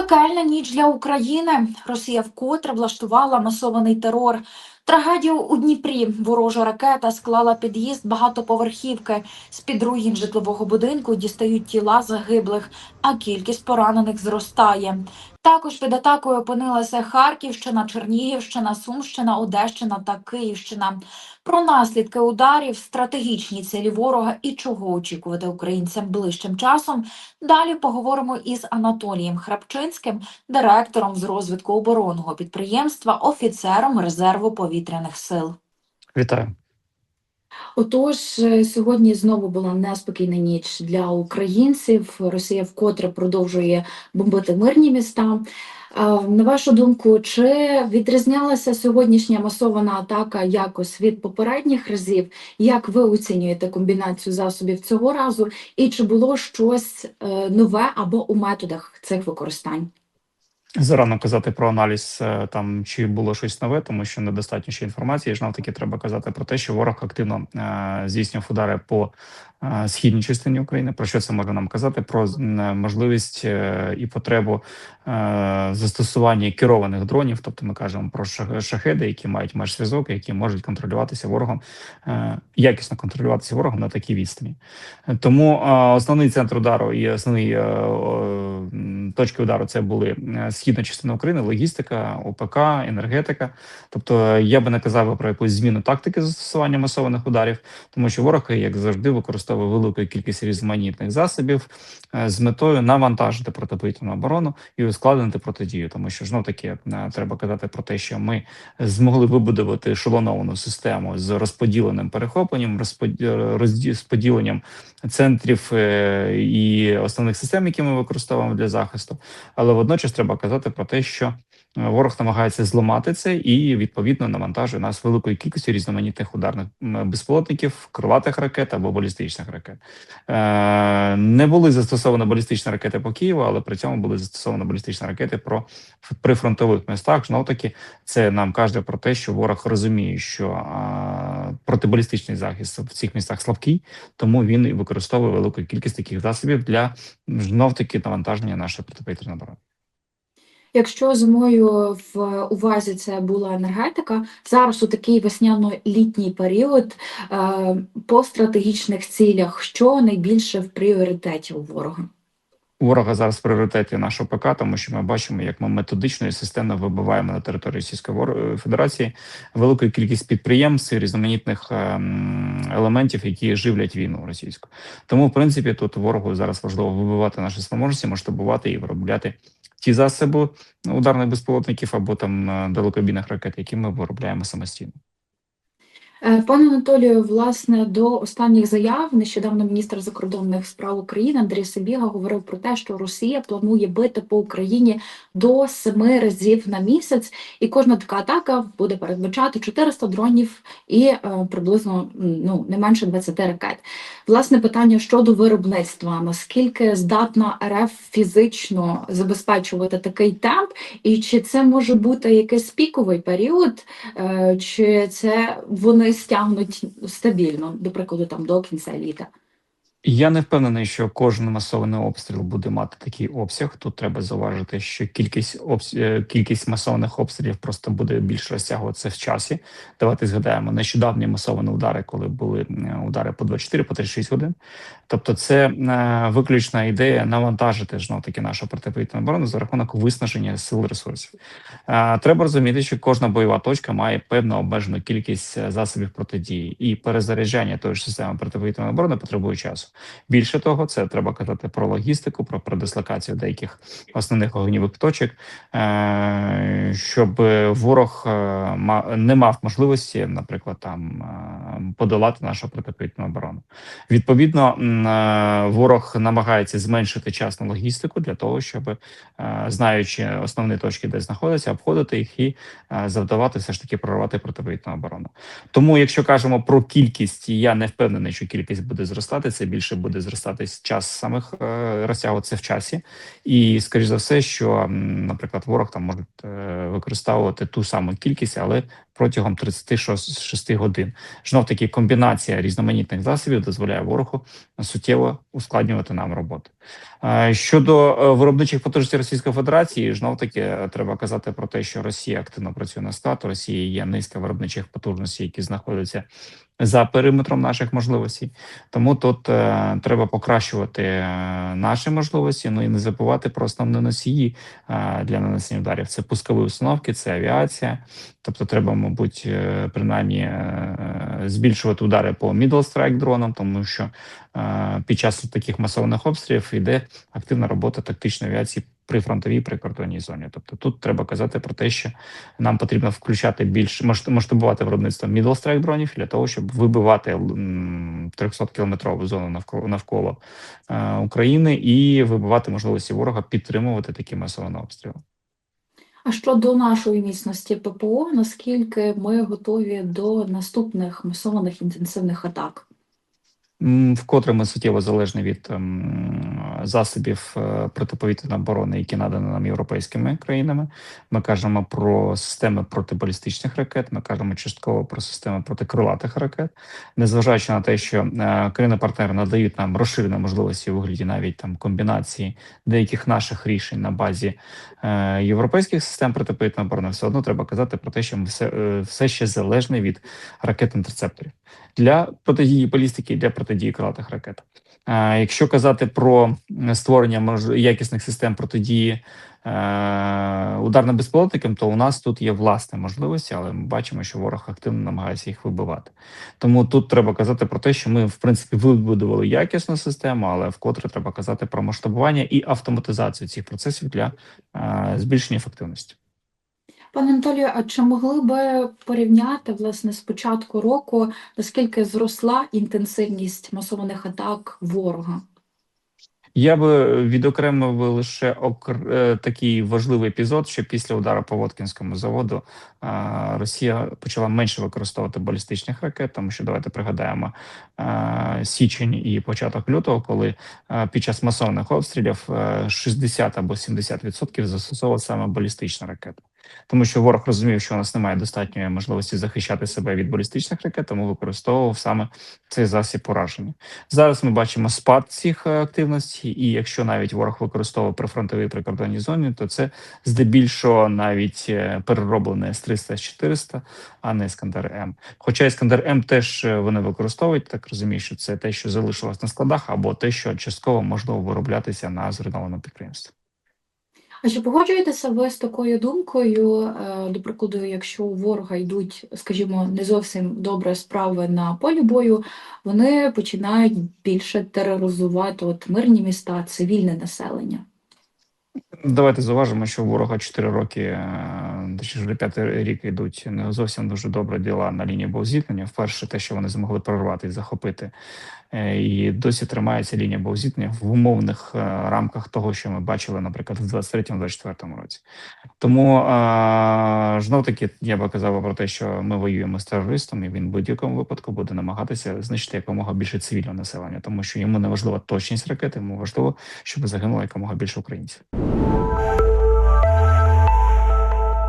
Пекельна ніч для України. Росія вкотре влаштувала масований терор. Трагедію у Дніпрі. Ворожа ракета склала під'їзд багатоповерхівки. З-під руїн житлового будинку дістають тіла загиблих, а кількість поранених зростає. Також під атакою опинилася Харківщина, Чернігівщина, Сумщина, Одещина та Київщина. Про наслідки ударів, стратегічні цілі ворога і чого очікувати українцям ближчим часом далі поговоримо із Анатолієм Храпчинським, директором з розвитку оборонного підприємства, офіцером резерву повітряних сил. Вітаю. Отож, сьогодні знову була неспокійна ніч для українців. Росія вкотре продовжує бомбити мирні міста. На вашу думку, чи відрізнялася сьогоднішня масована атака якось від попередніх разів? Як ви оцінюєте комбінацію засобів цього разу? І чи було щось нове або у методах цих використань? Зарано казати про аналіз, там чи було щось нове, тому що недостатньо ще інформації. Знов-таки треба казати про те, що ворог активно здійснював удари по східній частині України. Про що це може нам казати? Про можливість і потребу застосування керованих дронів. Тобто ми кажемо про шахеди, які мають межзв'язок, які можуть контролюватися ворогом, якісно контролюватися ворогом на такій відстані. Тому основний центр удару і основні точки удару це були східна частина України, логістика, ОПК, енергетика. Тобто я би не казав про якусь зміну тактики застосування масованих ударів, тому що ворог, як завжди, використовує велику кількість різноманітних засобів з метою навантажити протиповітряну оборону і ускладнити протидію. Тому що, знов-таки, треба казати про те, що ми змогли вибудувати ешелоновану систему з розподіленим перехопленням, розподіленням центрів і основних систем, які ми використовуємо для захисту. Але водночас треба казати про те, що ворог намагається зламати це і, відповідно, навантажує нас великою кількістю різноманітних ударних безпілотників, крилатих ракет або балістичних ракет. Не були застосовані балістичні ракети по Києву, але при цьому були застосовані балістичні ракети про прифронтових містах. Знов-таки, це нам каже про те, що ворог розуміє, що протибалістичний захист в цих містах слабкий, тому він і використовує велику кількість таких засобів для, знов-таки, навантаження нашої протиповітряної оборони. Якщо зимою в увазі це була енергетика, зараз у такий весняно-літній період по стратегічних цілях, що найбільше в пріоритеті у ворога? У ворога зараз в пріоритеті наш ОПК, тому що ми бачимо, як ми методично і системно вибиваємо на території Російської Федерації велику кількість підприємств і різноманітних елементів, які живлять війну російську. Тому, в принципі, тут ворогу зараз важливо вибивати наші спроможності, масштабувати і виробляти ті засоби ударних безпілотників або там далекобійних ракет, які ми виробляємо самостійно. Пане Анатолію, власне, до останніх заяв нещодавно міністр закордонних справ України Андрій Сибіга говорив про те, що Росія планує бити по Україні до 7 разів на місяць, і кожна така атака буде передбачати 400 дронів і приблизно не менше 20 ракет. Власне, питання щодо виробництва. Наскільки здатна РФ фізично забезпечувати такий темп, і чи це може бути якийсь піковий період, чи це вони стягнуть стабільно, до прикладу, там до кінця літа? Я не впевнений, що кожен масований обстріл буде мати такий обсяг. Тут треба зауважити, що кількість масованих обстрілів просто буде більш розтягуватися в часі. Давайте згадаємо нещодавні масовані удари, коли були удари по 24, по 36 годин. Тобто це виключна ідея навантажити знов-таки нашу протиповітряну оборону за рахунок виснаження сил ресурсів. Треба розуміти, що кожна бойова точка має певну обмежену кількість засобів протидії, і перезаряджання тої ж системи протиповітряної оборони потребує часу. Більше того, це треба казати про логістику, про передислокацію деяких основних вогневих точок, щоб ворог не мав можливості, наприклад, там подолати нашу протиповітряну оборону. Відповідно, ворог намагається зменшити час на логістику для того, щоб, знаючи основні точки, де знаходяться, обходити їх і завдавати все ж таки прорвати протиповітряну оборону. Тому, якщо кажемо про кількість, я не впевнений, що кількість буде зростати, це більше більше буде зростати час самих розтягуватися в часі. І, скоріш за все, що, наприклад, ворог там може використовувати ту саму кількість, але протягом 36 годин. Знов таки комбінація різноманітних засобів дозволяє ворогу суттєво ускладнювати нам роботу. Щодо виробничих потужностей Російської Федерації, знов таки треба казати про те, що Росія активно працює на склад. У Росії є низка виробничих потужностей, які знаходяться за периметром наших можливостей. Тому тут треба покращувати наші можливості, ну і не забувати про основні носії для нанесення ударів. Це пускові установки, це авіація. Тобто треба, мабуть, принаймні збільшувати удари по middle strike дронам, тому що під час таких масованих обстрілів йде активна робота тактичної авіації при фронтовій прикордонній зоні. Тобто тут треба казати про те, що нам потрібно включати більш масштабувати виробництво middle strike дронів для того, щоб вибивати 300-кілометрову зону навколо України і вибивати можливості ворога підтримувати такі масовані обстріли. А щодо нашої міцності ППО, наскільки ми готові до наступних масованих інтенсивних атак? Вкотре ми суттєво залежні від засобів протиповітряної оборони, які надані нам європейськими країнами. Ми кажемо про системи протибалістичних ракет, ми кажемо частково про системи протикрилатих ракет, незважаючи на те, що країни-партнери надають нам розширені можливості у вигляді навіть там комбінації деяких наших рішень на базі європейських систем протиповітряної оборони, все одно треба казати про те, що ми все ще залежні від ракет-інтерцепторів для протидії балістики, для протидії крилатих ракет. Якщо казати про створення якісних систем протидії ударним безпілотникам, то у нас тут є власні можливості, але ми бачимо, що ворог активно намагається їх вибивати. Тому тут треба казати про те, що ми, в принципі, вибудували якісну систему, але вкотре треба казати про масштабування і автоматизацію цих процесів для збільшення ефективності. Пане Анатолію, а чи могли би порівняти, власне, з початку року, наскільки зросла інтенсивність масованих атак ворога? Я би відокремив лише такий важливий епізод, що після удару по Воткінському заводу Росія почала менше використовувати балістичних ракет, тому що давайте пригадаємо січень і початок лютого, коли під час масованих обстрілів 60 або 70% застосовували саме балістичні ракети. Тому що ворог розумів, що у нас немає достатньої можливості захищати себе від балістичних ракет, тому використовував саме цей засіб ураження. Зараз ми бачимо спад цих активностей, і якщо навіть ворог використовує прифронтовій прикордонній зоні, то це здебільшого навіть перероблене С-300, С-400, а не Іскандер-М. Хоча Іскандер-М теж вони використовують, так розумію, що це те, що залишилось на складах, або те, що частково можливо вироблятися на зруйнованому підприємстві. А чи погоджуєтеся ви з такою думкою, до прикладу, якщо у ворога йдуть, скажімо, не зовсім добре справи на полі бою, вони починають більше тероризувати мирні міста, цивільне населення? Давайте зауважимо, що у ворога 4 роки, точніше вже 5-й рік йдуть не зовсім дуже добре діла на лінії боєзіткнення. Вперше те, що вони змогли прорвати і захопити, і досі тримається лінія боєзіткнення в умовних рамках того, що ми бачили, наприклад, в 23-24 році. Тому, знов-таки, я би казав про те, що ми воюємо з терористом, і він в будь-якому випадку буде намагатися знищити якомога більше цивільного населення, тому що йому не важлива точність ракети, йому важливо, щоб загинуло якомога більше українців.